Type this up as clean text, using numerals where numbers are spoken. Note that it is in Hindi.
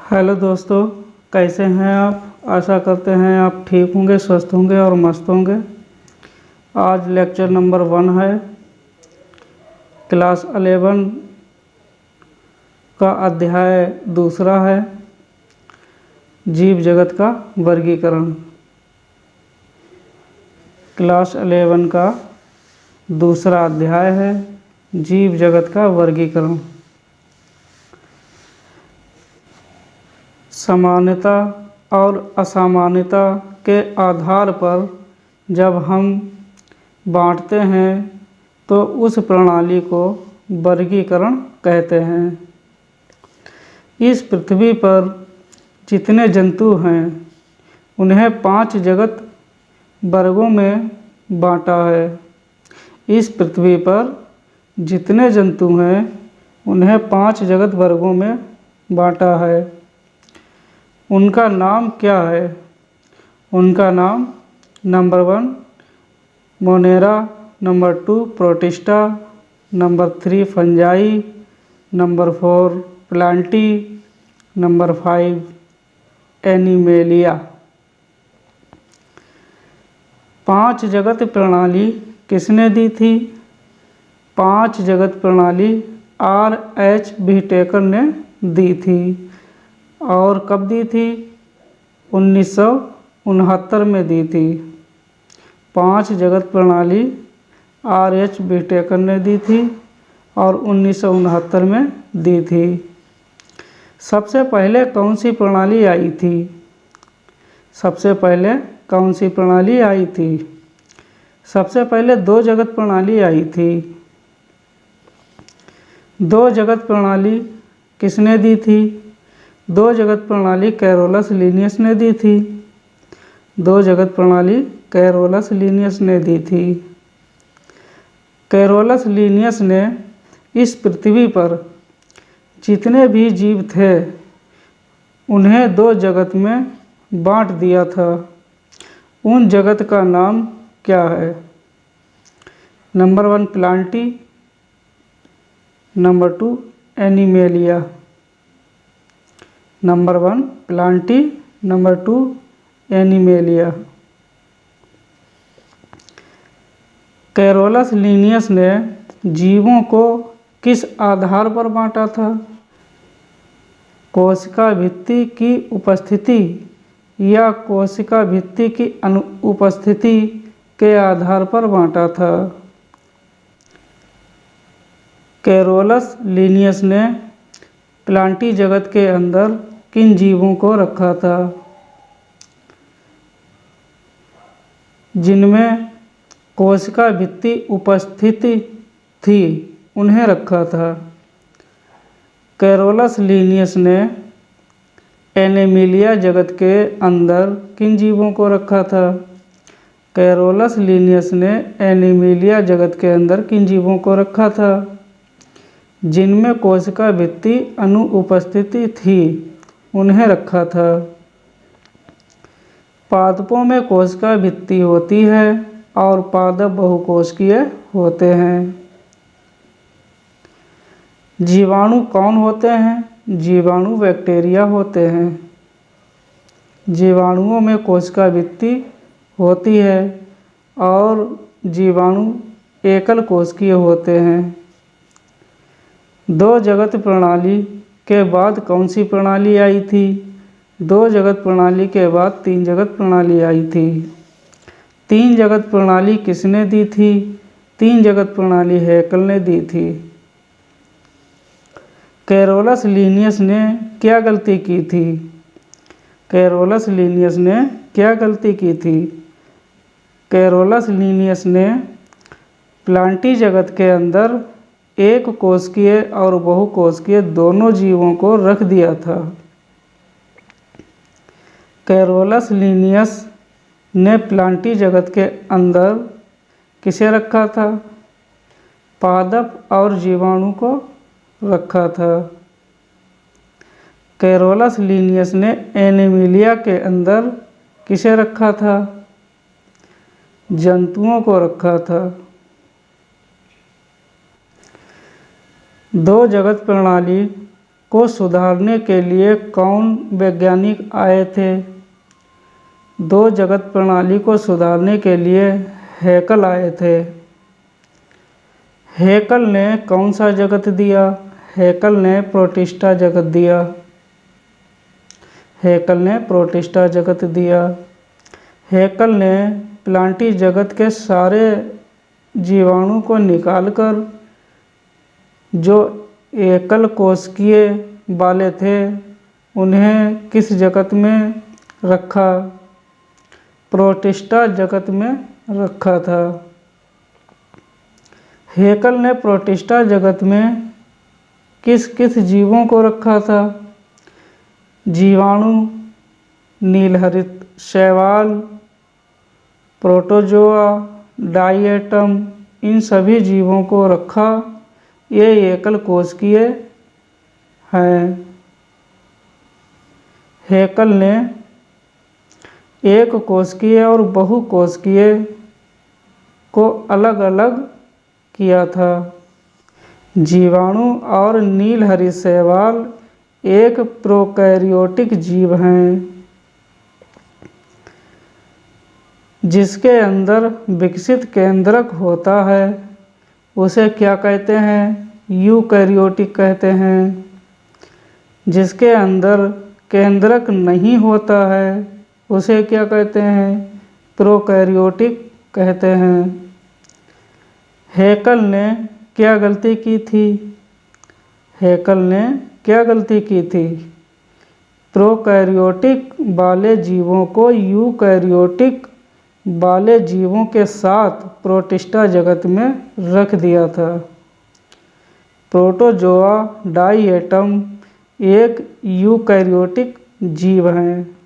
हेलो दोस्तों, कैसे हैं आप। आशा करते हैं आप ठीक होंगे, स्वस्थ होंगे और मस्त होंगे। आज लेक्चर नंबर 1 है। क्लास 11 का अध्याय दूसरा है, जीव जगत का वर्गीकरण। क्लास 11 का दूसरा अध्याय है, जीव जगत का वर्गीकरण। समानता और असामान्यता के आधार पर जब हम बांटते हैं तो उस प्रणाली को वर्गीकरण कहते हैं। इस पृथ्वी पर जितने जंतु हैं उन्हें 5 जगत वर्गों में बांटा है। इस पृथ्वी पर जितने जंतु हैं उन्हें 5 जगत वर्गों में बांटा है। उनका नाम क्या है? उनका नाम number 1 Monera, number 2 protista, number 3 fungi, number 4 Plantae, number 5 animalia. 5 जगत प्रणाली किसने दी थी? 5 जगत प्रणाली R.H. व्हिटेकर ने दी थी। और कब दी थी? 1969 में दी थी। 5 जगत प्रणाली R.H. व्हिटेकर ने दी थी और 1969 में दी थी। सबसे पहले कौन सी प्रणाली आई थी? सबसे पहले कौन सी प्रणाली आई थी? सबसे पहले 2 जगत प्रणाली आई थी। 2 जगत प्रणाली किसने दी थी? 2 जगत प्रणाली कैरोलस लीनियस ने दी थी। 2 जगत प्रणाली कैरोलस लीनियस ने दी थी। कैरोलस लीनियस ने इस पृथ्वी पर जितने भी जीव थे उन्हें 2 जगत में बांट दिया था। उन जगत का नाम क्या है? Number 1 Plantae, number 2 animalia. Number 1 Plantae, number 2 animalia. Carolus Linnaeus ने जीवों को किस आधार पर बांटा था? कोशिका भित्ति की उपस्थिति या कोशिका भित्ति की अनुपस्थिति के आधार पर बांटा था। कैरोलस लीनियस ने प्लांटी जगत के अंदर किन जीवों को रखा था? जिनमें कोशिका भित्ति उपस्थिति थी उन्हें रखा था। कैरोलस लीनियस ने एनिमेलिया जगत के अंदर किन जीवों को रखा था? कैरोलस लीनियस ने एनिमेलिया जगत के अंदर किन जीवों को रखा था? जिनमें कोशिका भित्ति अनुपस्थिति थी उन्हें रखा था। पादपों में कोशिका भित्ति होती है और पादप बहुकोशिकीय होते हैं। जीवाणु कौन होते हैं? जीवाणु बैक्टीरिया होते हैं। जीवाणुओं में कोशिका भित्ति होती है और जीवाणु एकल कोशिकीय होते हैं। 2 जगत प्रणाली के बाद कौन सी प्रणाली आई थी? 2 जगत प्रणाली के बाद 3 जगत प्रणाली आई थी। 3 जगत प्रणाली किसने दी थी? 3 जगत प्रणाली हैकल ने दी थी। कैरोलस लीनियस ने क्या गलती की थी? कैरोलस लीनियस ने क्या गलती की थी? कैरोलस लीनियस ने प्लांटी जगत के अंदर एक कोशिकीय और बहुकोशिकीय दोनों जीवों को रख दिया था। कैरोलस लीनियस ने प्लांटी जगत के अंदर किसे रखा था? पादप और जीवाणु को रखा था। कैरोलस लीनियस ने एनिमेलिया के अंदर किसे रखा था? जंतुओं को रखा था। 2 जगत प्रणाली को सुधारने के लिए कौन वैज्ञानिक आए थे? दो जगत प्रणाली को सुधारने के लिए हैकल आए थे। हैकल ने कौन सा जगत दिया? हैकल ने प्रोटिस्टा जगत दिया। हैकल ने प्रोटिस्टा जगत दिया। हैकल ने प्लांटी जगत के सारे जीवाणु को निकालकर जो एकल कोशिकीय वाले थे उन्हें किस जगत में रखा? प्रोटिस्टा जगत में रखा था। हैकल ने प्रोटिस्टा जगत में किस किस जीवों को रखा था? जीवाणु, नीलहरित शैवाल, प्रोटोजोआ, डायएटम, इन सभी जीवों को रखा। ये एकल कोशिकीय हैं। हैकल ने एक कोशिकीय और बहुकोशिकीय को अलग अलग किया था। जीवाणु और नीलहरित शैवाल एक प्रोकैरियोटिक जीव हैं जिसके अंदर विकसित केंद्रक होता है। उसे क्या कहते हैं? यूकैरियोटिक कहते हैं। जिसके अंदर केंद्रक नहीं होता है उसे क्या कहते हैं? प्रोकैरियोटिक कहते हैं। हैकल ने क्या गलती की थी? हैकल ने क्या गलती की थी? प्रोकैरियोटिक वाले जीवों को यूकैरियोटिक वाले जीवों के साथ प्रोटिस्टा जगत में रख दिया था। प्रोटोजोआ, डायएटम एक यूकैरियोटिक जीव हैं।